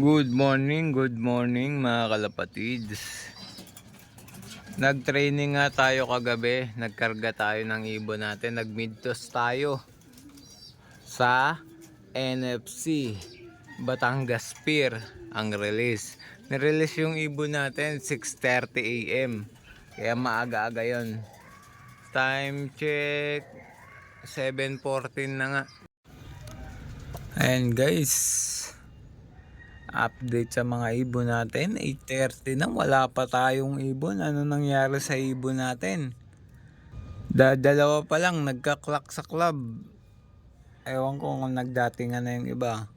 Good morning mga kalapatids. Nag-training nga tayo kagabi, nagkarga tayo ng ibon natin, nag-midtoss tayo sa NFC Batangas Pier ang release. Nirelease yung ibon natin 6:30 AM. Kaya maaga-aga yon. Time check 7:14 na nga. Ayan guys, update sa mga ibon natin. 8:30 na, wala pa tayong ibon. Ano nangyari sa ibon natin? Dalawa pa lang nagka-clock sa club. Ewan ko kung nagdatingan na yung iba.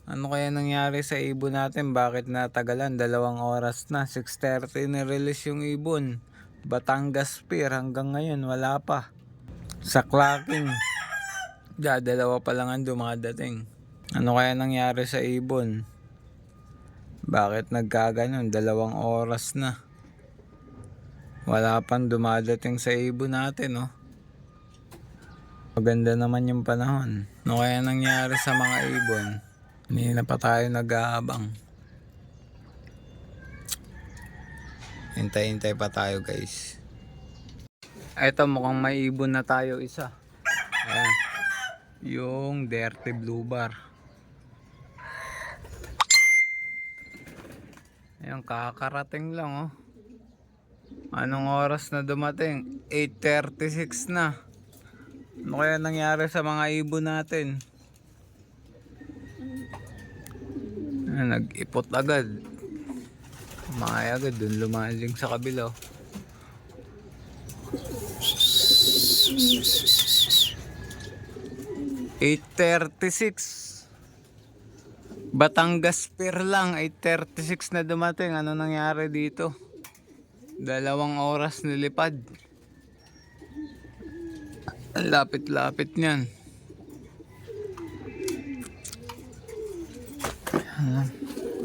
Ano kaya nangyari sa ibon natin? Bakit natagalan? 2 oras na. 6:30 na release yung ibon. Batangas Pier hanggang ngayon wala pa. Sa clocking, dalawa pa lang ang dumadating. Ano kaya nangyari sa ibon? Bakit nagkaganon? 2 oras na. Wala pang dumadating sa ibon natin, oh. Maganda naman yung panahon. Ano kaya nangyari sa mga ibon? Hindi na pa tayo nag-aabang. Hintay-hintay pa tayo guys. Eto, mukhang may ibon na tayo isa. Ayan. Yung Dirty Blue Bar. Ayan, kakarating lang, oh. Anong oras na dumating? 8:36 na. Ano kaya nangyari sa mga ibon natin? Nag-ipot agad. Kumaya agad dun, lumaling sa kabila. 8:36. Batangas Pier lang, 8:36 na dumating. Ano nangyari dito? 2 oras nilipad. Ang lapit-lapit niyan.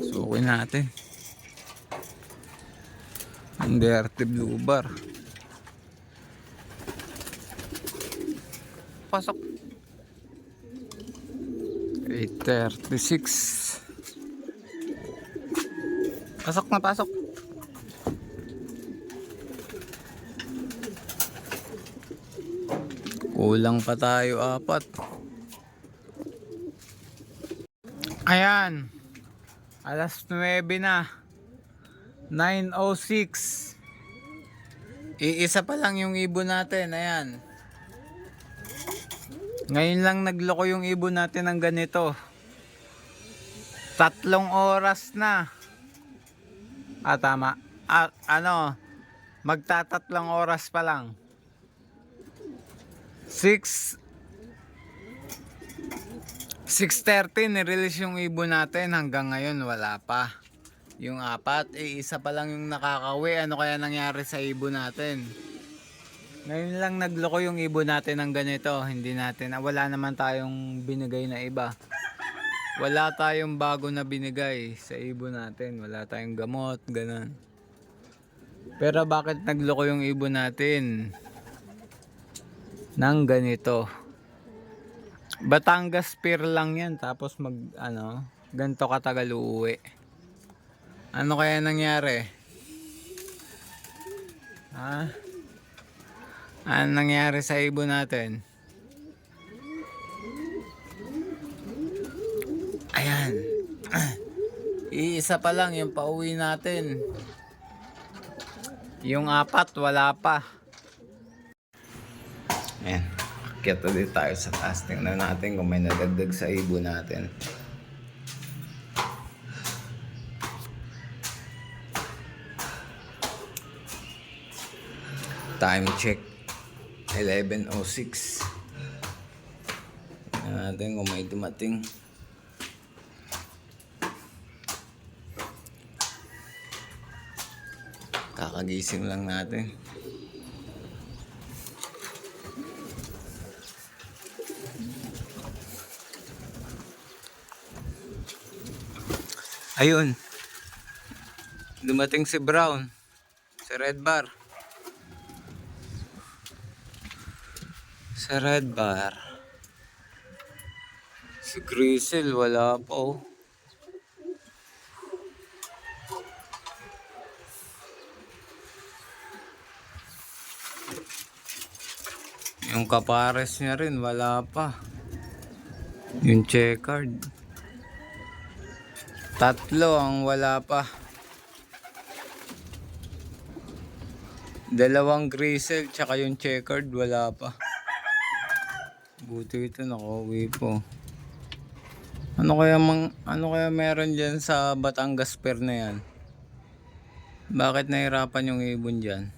Sukin natin. Ang Dirty Blue Bar. Pasok. 8:36. Pasok na, pasok. Kulang pa tayo 4. Ayan. Alas 9 na. 9:06. Iisa pa lang yung ibon natin. Ayan. Ngayon lang nagloko yung ibon natin ng ganito. 3 oras na. Tama. Magtatatlong oras pa lang. 6:30 nirelease yung ibon natin, hanggang ngayon wala pa. Yung 4, isa pa lang yung nakakawi. Ano kaya nangyari sa ibon natin? Ngayon lang nagloko yung ibon natin ng ganito. Hindi natin, wala naman tayong binigay na iba. Wala tayong bago na binigay sa ibon natin. Wala tayong gamot, ganun. Pero bakit nagloko yung ibon natin ng ganito? Batangas Pier lang yan, tapos ganito katagal uuwi. Ano kaya nangyari? Ano nangyari sa ibon natin? Ayan. Iisa pa lang yung pauwi natin. Yung 4 wala pa. Ayan. Akyat ulit tayo sa taas. Tingnan natin kung may nadagdag sa ibon natin. Time check 11:06. Tingnan natin kung may dumating. Kakagising lang natin. Ayun. Dumating si Brown sa Red Bar. Sa Red Bar. Si Grisel wala pa, oh. Yung kapares niya rin, wala pa. Yung checkered. Tatlo ang wala pa. Dalawang grizzle tsaka yung checkered wala pa. Buti ito nakauwi po. Ano kaya meron diyan sa Batangas Fair na yan? Bakit nahirapan yung ibon diyan?